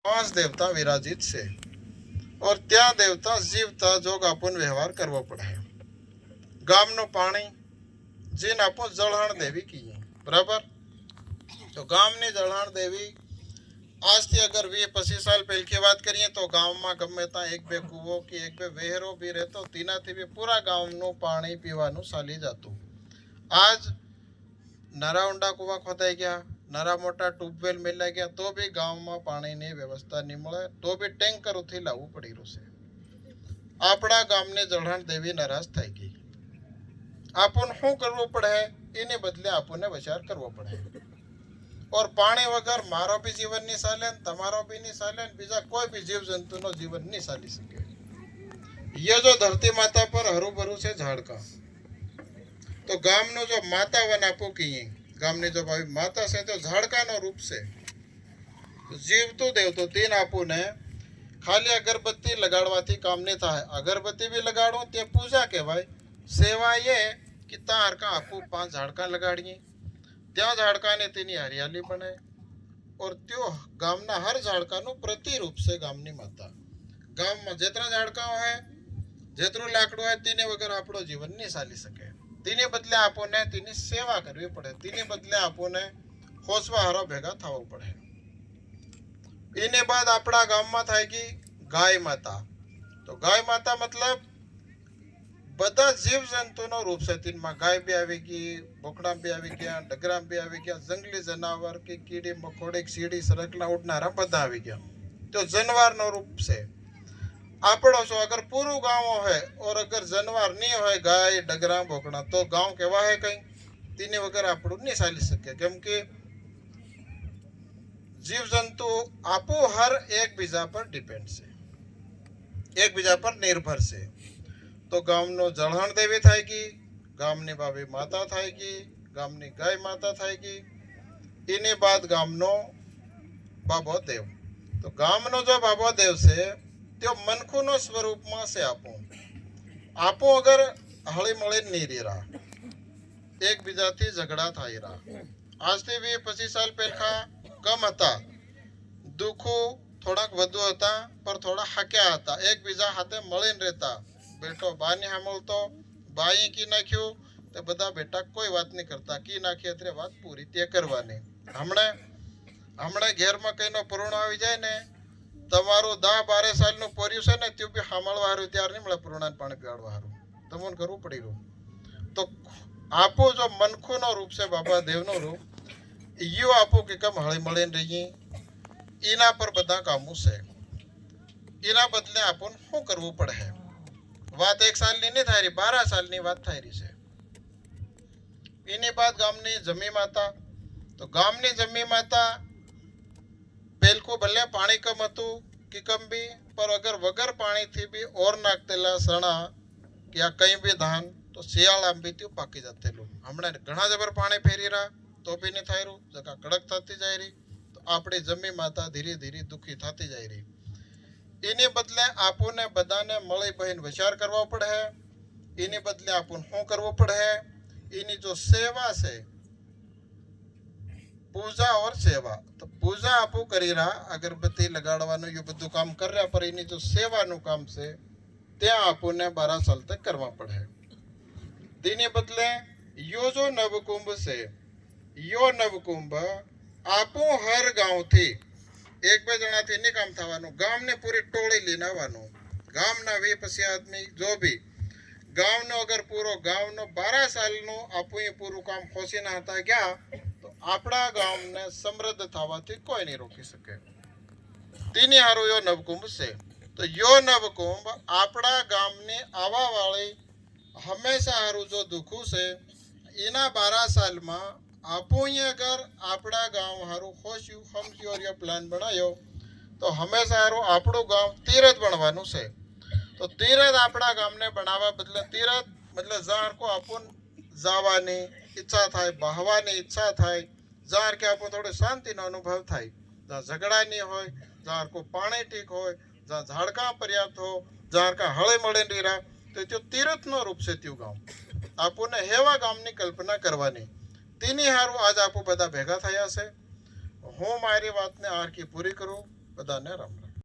पांच देवता विराजित से और त्या देवता जीवता जोग अपन व्यवहार करवो पड़े। गामनो पाणी जीन आपो जळहण देवी की बराबर। तो गामनी जळहण देवी आज थी अगर 20-25 साल पहले की बात करिए तो गांव में गमे ता एक बे कुवो की एक बे वेहरो भी रहतो, तीनाथी भी पूरा गामनु पाणी पीवानु चाली जातुं। आज नारा ऊंडा कुवा खोदाई गया, नारा मोटा ट्यूबवेल मिला गया, तो भी गांव में पानी की व्यवस्था नहीं मिले, तो भी टेंकर उठी लावू पड़ी रह्युं छे। आपड़ा गामने जळहण देवी नाराज थई गई। आपन शुं करवू पड़े, एने बदले आपने विचार करवो पड़े। और पानी वगर मारो भी जीवन नहीं चाले, तमारो भी नहीं चाले, बीजा कोई भी जीव जंतु नो जीवन नहीं चाली सके। ये जो धरती माता पर हरू भरू छे झाड़का, तो गामनो जो माता वन आपो कहीए, गामनी जो भावी माता से तो झाड़का नो रूप से जीव तो देव तो तीन आपू ने खाली अगरबत्ती लगाड़वाथी काम नहीं थाय। अगरबत्ती भी लगाड़ो ते पूजा कहवाय। सेवा ये कि तार का आपू 5 झाड़का लगाड़िए, त्या झाड़का ने तेनी हरियाली बने और त्यो गामना हर झाड़का नो प्रतिरूप से गामनी माता। गाम में जेतना झाड़का है, जेतरो लाकड़ो है, तीने वगर आपणो जीवन नहीं चाली सके। तीने बदले आपने तेनी सेवा करवी पड़े, तीने बदले आपने होसवा हारो भेगा थवा पड़े। इने बाद अपना गाम में थायगी गाय माता। तो गाय माता मतलब बधा जीव जंतु नो रूप से तीन में गाय भी आवेगी, बोकड़ा भी आ गया, डगरा भी आ गया, जंगली जानवर के कीड़ी मकोड़े सीढ़ी सरकला उड़नारा बधा आ गया। तो जानवर नो रूप से आपड़ो सो अगर पूरू गांव है और अगर जानवर नहीं हो गाय डगरा बोकड़ा तो गांव केवा है कहीं तीने वगर आपड़ू नहीं चाली सके। केम के जीव जंतु आपो हर एक बीजा पर डिपेंड से, एक बीजा पर निर्भर से। तो गामनो जळहण देवी थायगी, गामनी बाबी माता थायगी, गामनी गाय माता थायगी, इने बाद गामनो बाबो देव। तो गामनो जो बाबो देव से त्यो मनखुनो स्वरूप में से आपो आपो अगर हળી મળી नहीं रहा, एक बीजा थी झगड़ा थाई रहा। आज थी 20-25 साल पहला कम था, दुखो थोड़ा વધુ હતા पर थोड़ा हक्या હતા, एक बीजा हाथे મળીને रहता। बेटो बाने हमलतो बाई की नाख्यो तो बदा बेटा कोई बात नहीं करता, की नाखी अतरे बात पूरी ते करवानी। हमणे हमणे घेर में कईनो परुणो આવી જાય ને, તમારું 10-12 સાલનું પોર્યું છે ને त्यो भी સાંભળવા હારું ત્યાર નહીં મળે, પરુણાને પાણી પીવાડવા હારું તમને કરવું પડી રહ્યું। तो आपो जो मनखुनो रूप से बाबा देवनो रूप यो आपो के कम हળી મળીને રહીએ, इना पर बधा कामों से इना बदले आपन શું કરવું પડે है। વાત 1 સાલની नहीं थाई रही, 12 सालनी बात थाई रही है। इनी बात गामनी जमी माता। तो गामनी जमी माता पेलको भले पानी कम हतु कि कम भी, पर अगर वगर पानी थी भी और नाखतेला सणा या कहीं भी धान तो शियाळा भी त्यो पाकी जाते लो। हमणे घणा जबर पानी फेरी रहा तो भी नहीं थाई रू, जका कड़क थती जाई रही। तो आपणी जमी माता धीरे धीरे दुखी थती जाई रही। इने बदले आपने बधाने मळी बहीन विचार करवा पड़े है। इने बदले आपन શું કરવું પડે है, इनी जो सेवा से पूजा और सेवा। तो पूजा आपू करी रहा, अगरबत्ती लगाड़वानो यो बधु काम कर रहा, पर इनी जो सेवा नु काम से त्या आपने 12 साल तक करवा पड़े है। तीने बदले यो जो नवकुंभ से यो नवकुंभ आपो हर गांव थी एक बे जना थी नहीं काम थवानो, गाम ने पूरी टोली लेने आवવાનો। गाम ना 20-25 आदमी जो भी गांव नो अगर पूरो गांव नो 12 साल नो आपू ये पूરું काम खोसी ना હતા ગયા तो આપણા ગામ ને સમૃદ્ધ થવાથી કોઈ નહીં રોકી શકે। तीनी हारो यो नवकुंभ से। तो यो नवकुंभ આપણા ગામની આવા વાળી हमेशा हारू जो दुखू से इना 12 साल में आपो ही अगर आपड़ा गांव हारू खोश्यू समझी और ये प्लान बनायो तो हमेशा हारू आपड़ो गांव तीरथ बनवानु से। तो तीरथ आपड़ा गाम ने बनावा बदले तीरथ मतलब जार को अपन जावानी इच्छा थाय, बहवानी इच्छा थाय, जार के अपन थोड़ी शांति नो अनुभव थाय, जहाँ झगड़ा नहीं होय, जार को पानी ठीक होय, जहाँ झाड़का पर्याप्त हो, जार का हळे मळे नहीं रहा, तो त्यो तीरथ नो रूप से त्यो गांव आपने हेवा गामनी कल्पना करवानी। तीनी हारू आज आपो बधा भेगा थया से। हूँ मारी बात ने आर की पूरी करूँ। બધાને રામ રામ.